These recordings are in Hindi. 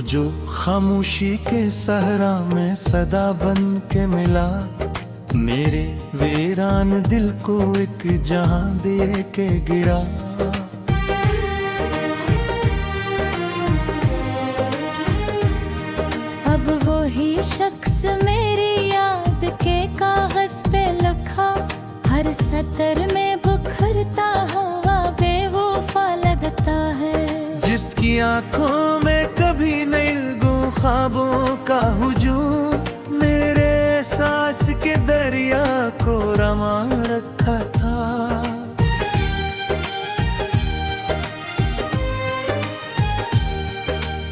जो खामोशी के सहरा में सदा बन के मिला, मेरे वीरान दिल को एक जहां दे के गिरा। अब वो ही शख्स मेरी याद के कागज पे लिखा, हर सतर में बुखरता हुआ बेवफा लगता है। जिसकी आंखों में कभी नहीं गो ख्वाबों का हुजूम, मेरे एहसास के दरिया को रमा रखा था।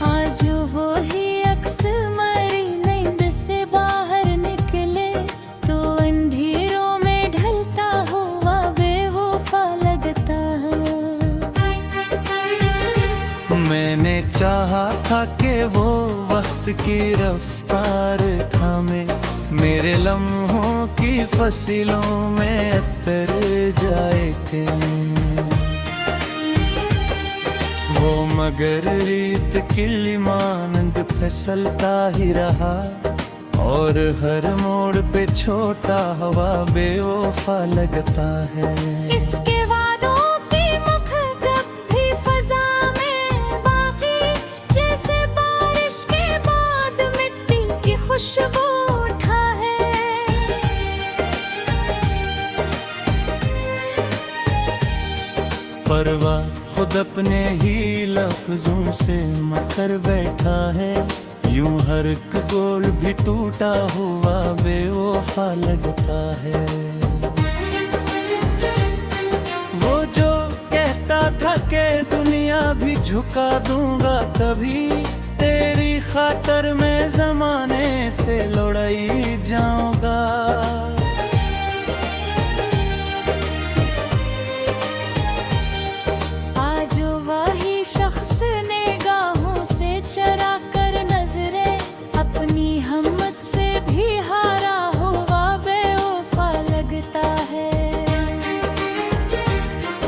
आज वो ही अक्स मरी नींद से बाहर निकले, तो अंधेरों में ढलता हुआ बेवफा लगता है। मैंने चाहा था कि वो वक्त की रफ्तार थामे, मेरे लम्हों की फसलों में अतर जाए थे। वो मगर रीत की मानंद फिसलता ही रहा, और हर मोड़ पे छोटा हवा बेवफा लगता है। इसके वादों की मुख कब भी फजा में बाकी, जैसे बारिश के बाद मिट्टी की खुशबू उठा है। परवाह खुद अपने ही लफ्जों से मकर बैठा है, यूं हर एक बोल भी टूटा हुआ बेवफा लगता है। वो जो कहता था कि दुनिया भी झुका दूंगा कभी, तेरी खातर मैं जमाने से लड़ाई जाऊंगा। आज वही शख्स निगाहों से चरा कर नजरें, अपनी हिम्मत से भी हारा हुआ बेवफा लगता है।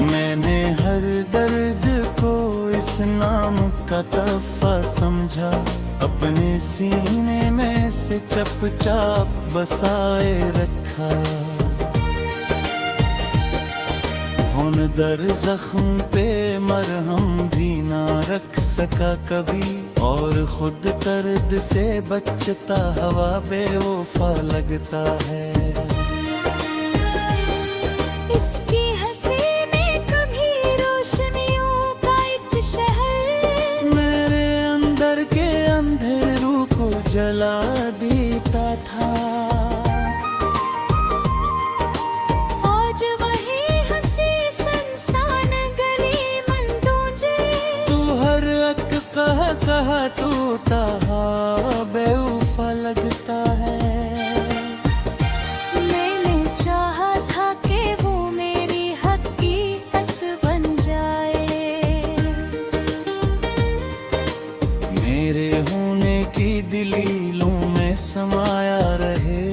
मैंने हर दर्द को इस नाम का तोहफा समझा, अपने सीने में से चुपचाप बसाए रखा। खून दर जख्म पे मरहम भी ना रख सका कभी, और खुद दर्द से बचता हवा बेवफा लगता है। इसकी हंसी में कभी रोशनियों का एक शहर, मेरे अंदर के अंधेरों को जला देता था। आज वही हंसी संसान गली मन तुझे, तू हर एक कहा टूटा बेवफा लगता है। मैंने चाहा था कि वो मेरी हकीकत बन जाए, मेरे होने की दलीलों में समाया रहे।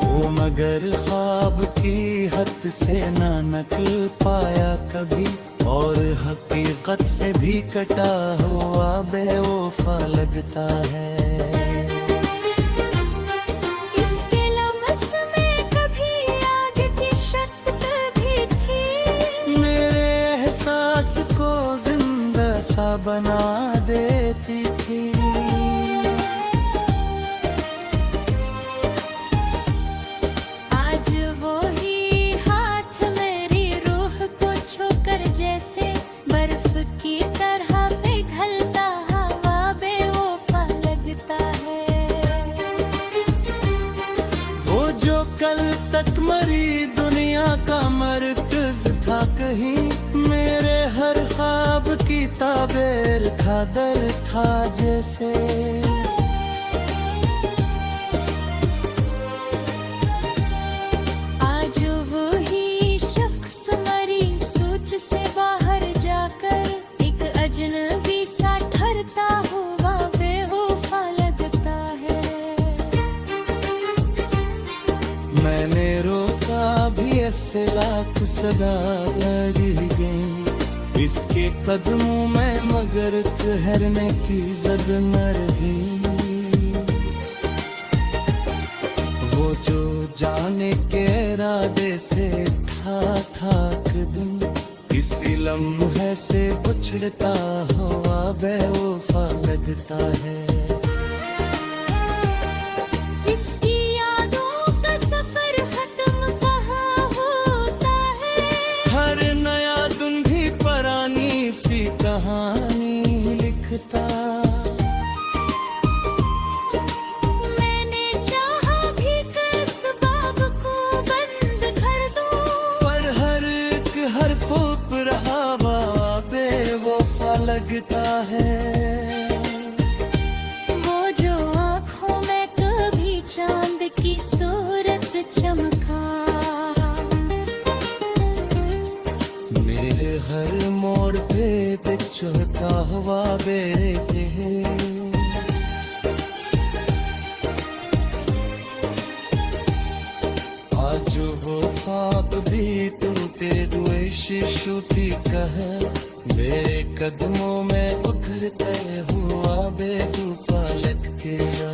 वो मगर ख्वाब की हद से ना निकल पाया कभी, और हकीकत से भी कटा हुआ बेवफा लगता है। इसके लम्स में कभी आग की शक्ति भी थी, मेरे एहसास को जिंदा सा बना देती थी। आज वो ही हाथ मेरी रूह को छूकर जैसे बर्फ की तरह पिघलता हवा बेवफा लगता है। वो जो कल तक मरी दुनिया का मरकज था कहीं, मेरे हर ख्वाब की ताबीर था दर था जैसे। आज वो ही शख्स मरी सोच से बाहर जाकर, एक अजनबी सा ठहरता हुआ बेवफा लगता है। मैंने रोका भी ऐसे लाख सदा लगी गई इसके कदमों में, मगर ठहरने की जद न रही। वो जो जाने के इरादे से था कदम, इसी लम्हे से उछड़ता हुआ बेवफा लगता है। इसकी यादों का सफर खत्म कहाँ होता है, हर नया दिन भी पुरानी सी कहानी लिखता। मैंने चाहा भी कि इस बाब को बंद कर दूं, पर हर एक हरफों पर हवा बेवफा लगता है। वो जो आँखों में कभी चांद की सूरत चमका, मेरे हर मोड़ पे बिछड़ता हुआ बेटे। आज वो ख्वाब भी टूटे हुए शिशु की कहे, मेरे कदमों में उभरते हुआ बेवफा लटके जा।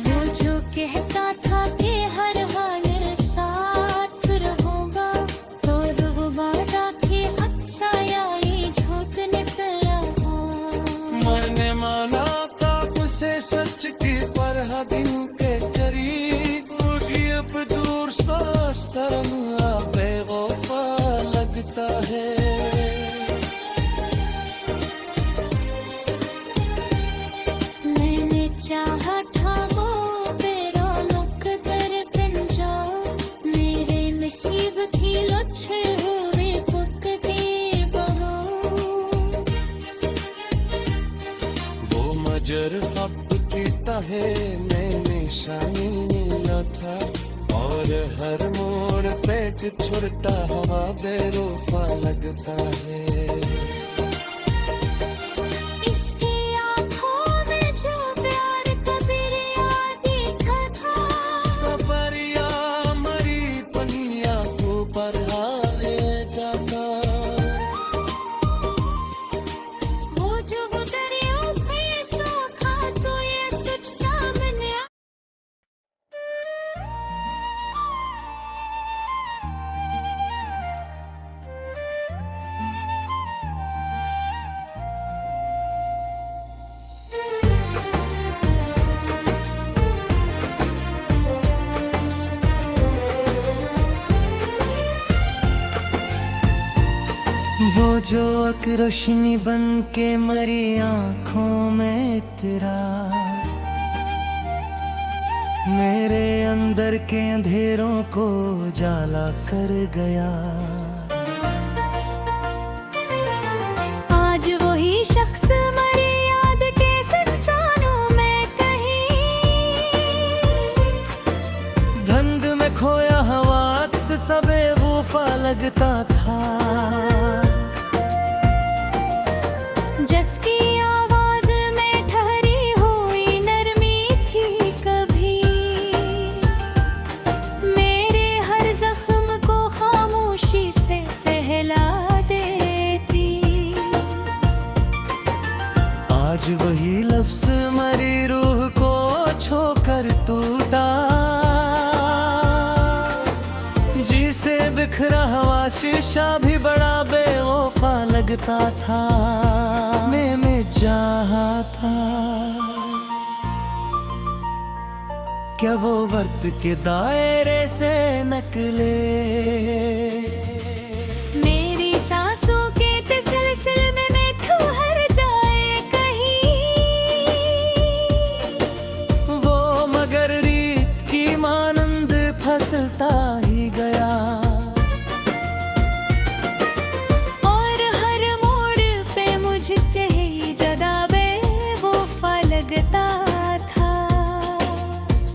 वो जो कहता था कि हर हाल साथ रहूंगा, तो वो वादा के अक्सायाई झोंक निकला हो। मैंने माना था उसे सच की, पर दिन के करीब मुझे अब दूर सास्ता बेवफा लगता है। मैंने चाहा था वो बेरौनक दर बन जाओ, मेरे नसीब की लुच्छे हुए बुक दे बहो। वो मजर ख्वाब कीता है, मैं निशानी मिला था, और हर मोड़ पे छुड़ता हवा बेवफा लगता है। इसकी आँखों में जो प्यार कबीरिया देखा था, सबरिया मरी पनिया को पर हारे जाता। वो जो वो दरिया पे सोखा, तो ये सच सामने आ। वो जो एक रोशनी बन के मरी आंखों में तेरा, मेरे अंदर के अंधेरों को जाला कर गया। आज वही शख्स मरी याद के संसारों में कहीं, धुंध में खोया हवा अक्स सबे वफा लगता था। जिसकी आवाज में ठहरी हुई नरमी थी कभी, मेरे हर जख्म को खामोशी से सहला देती। आज वही लफ्ज मरी रूह को छोकर टूटा, जी से बिखरा हुआ शीशा भी बड़ा बेवफा लगता था। मैं चाहा था क्या वो वक्त के दायरे से नकले, मेरी सांसों के तसलसल में मैं ठहर जाए कहीं, वो मगर रीत की मानंद फसलता ही गया। और हर मोड़ पे मुझसे ही जुदा बेवफा लगता था।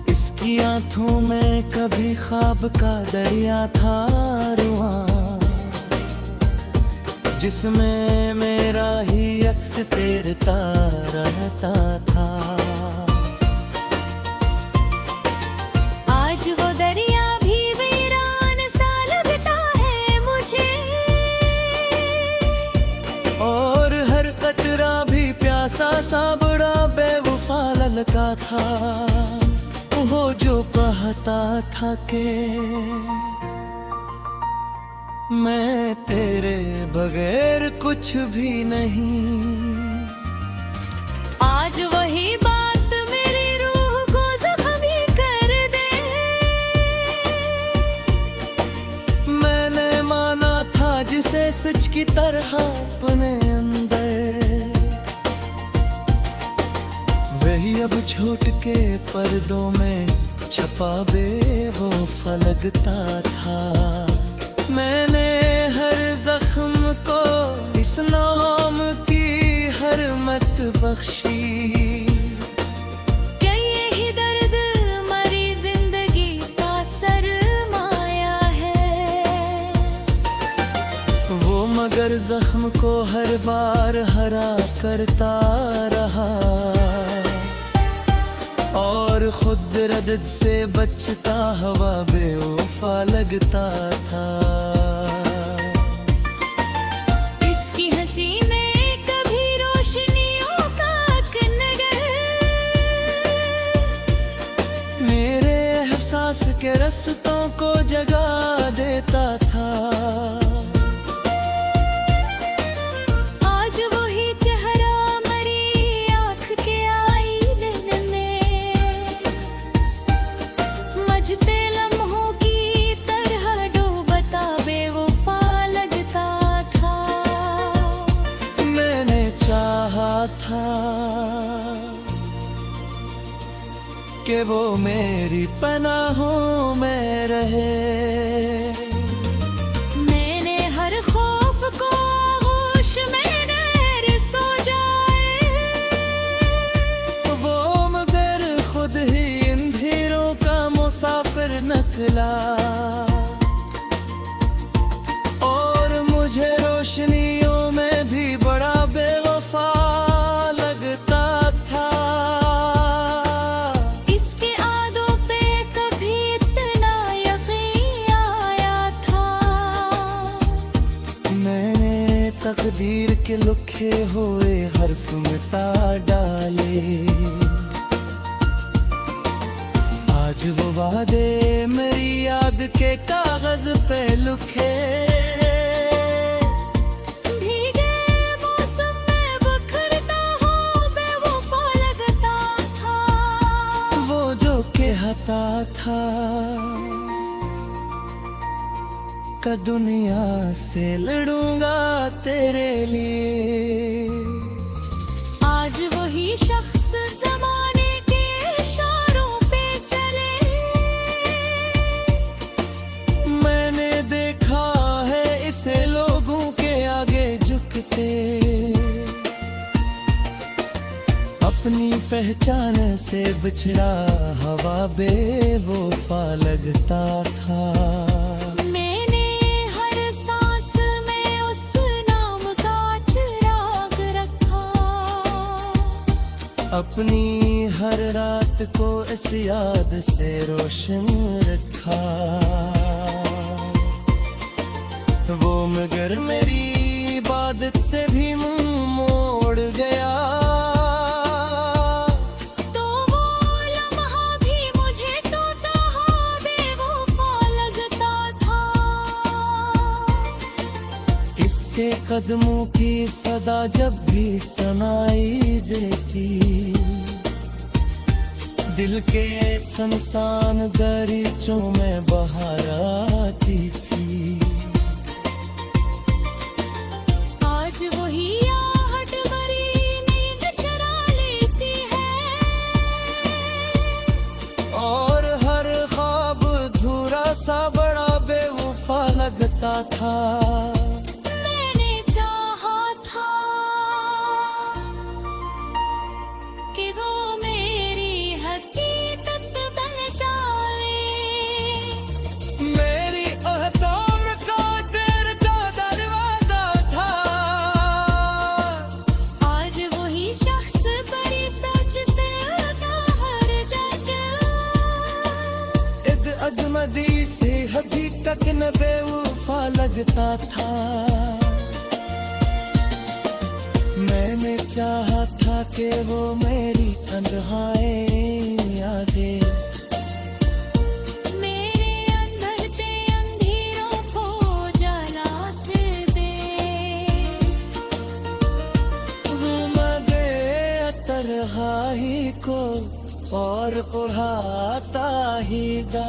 इसकी आंखों में कभी ख्वाब का दरिया था रुआं, जिसमें मेरा ही अक्स तैरता रहता था। आज वो दरिया सा बड़ा बेवफा ललका था, वो जो कहता था कि मैं तेरे बगैर कुछ भी नहीं। आज वही बात मेरी रूह को जख्मी कर दे। मैंने माना था जिसे सच की तरह अपने अंदर, वही अब छूट के पर्दों में छपा बेवफा लगता था। मैंने हर जख्म को इस नाम की हरमत बख्शी। क्या यही दर्द मरी जिंदगी का सरमाया है? वो मगर जख्म को हर बार हरा करता रहा, और खुद रदद से बचता हवा बेवफा लगता था। इसकी हंसी में कभी रोशनियों का नगर, मेरे एहसास के रस्तों को जगा देता था। आज वही चेहरा मरी आँख के आईने में, मझते लम्हों की तरह डूबता बेवफा लगता था। मैंने चाहा था कि वो मेरी पनाहों में रहे। मैंने हर खौफ को आगोश में डर सो जाए। वो मगर खुद ही इन धीरों का मुसाफिर निकला, और मुझे रोशनियों में भी बड़ा बेवफा लगता था। इसके आदों पे कभी इतना यकीन आया था। मैंने तकदीर के लिखे हुए हर्फ मिटा डाले। आज वो वादे मेरी याद के कागज पे लिखे। भीगे मौसम में बिखरता हो बेवफा लगता था। वो जो कहता था कि दुनिया से लड़ूंगा तेरे लिए। आज वही शख्स जमाने के इशारों पे चले। मैंने देखा है इसे लोगों के आगे झुकते, अपनी पहचान से बिछड़ा हवा बेवफा लगता था। मैंने हर सांस में उस नाम का चिराग रखा। अपनी हर रात को इस याद से रोशन रखा। वो मगर मेरी इबादत से भी मुंह मोड़ गया। तो वो लम्हा भी मुझे टूटा हुआ बेवफा लगता था। इसके कदमों की सदा जब भी सुनाई देती, दिल के संसान दरीचों में बहार आती थी। आज वही आहट भरी नींद चुरा लेती है। और हर ख्वाब अधूरा सा बड़ा बेवफा लगता था। मैंने चाहा था कि वो मेरी हकीकत बन जाए। मेरी अहताम का दिल का दरवाजा था। आज वही शख्स बड़ी सोच से बाहर जाके इद अजमदी से हकीकत न बेवफा लगता था। मैं मैंने चाहा था कि वो मेरी तन्हाई यादें मेरे अंदर ते अंधेरों को जलाते दे वो मगे तन्हाई को और उड़ाता ही दा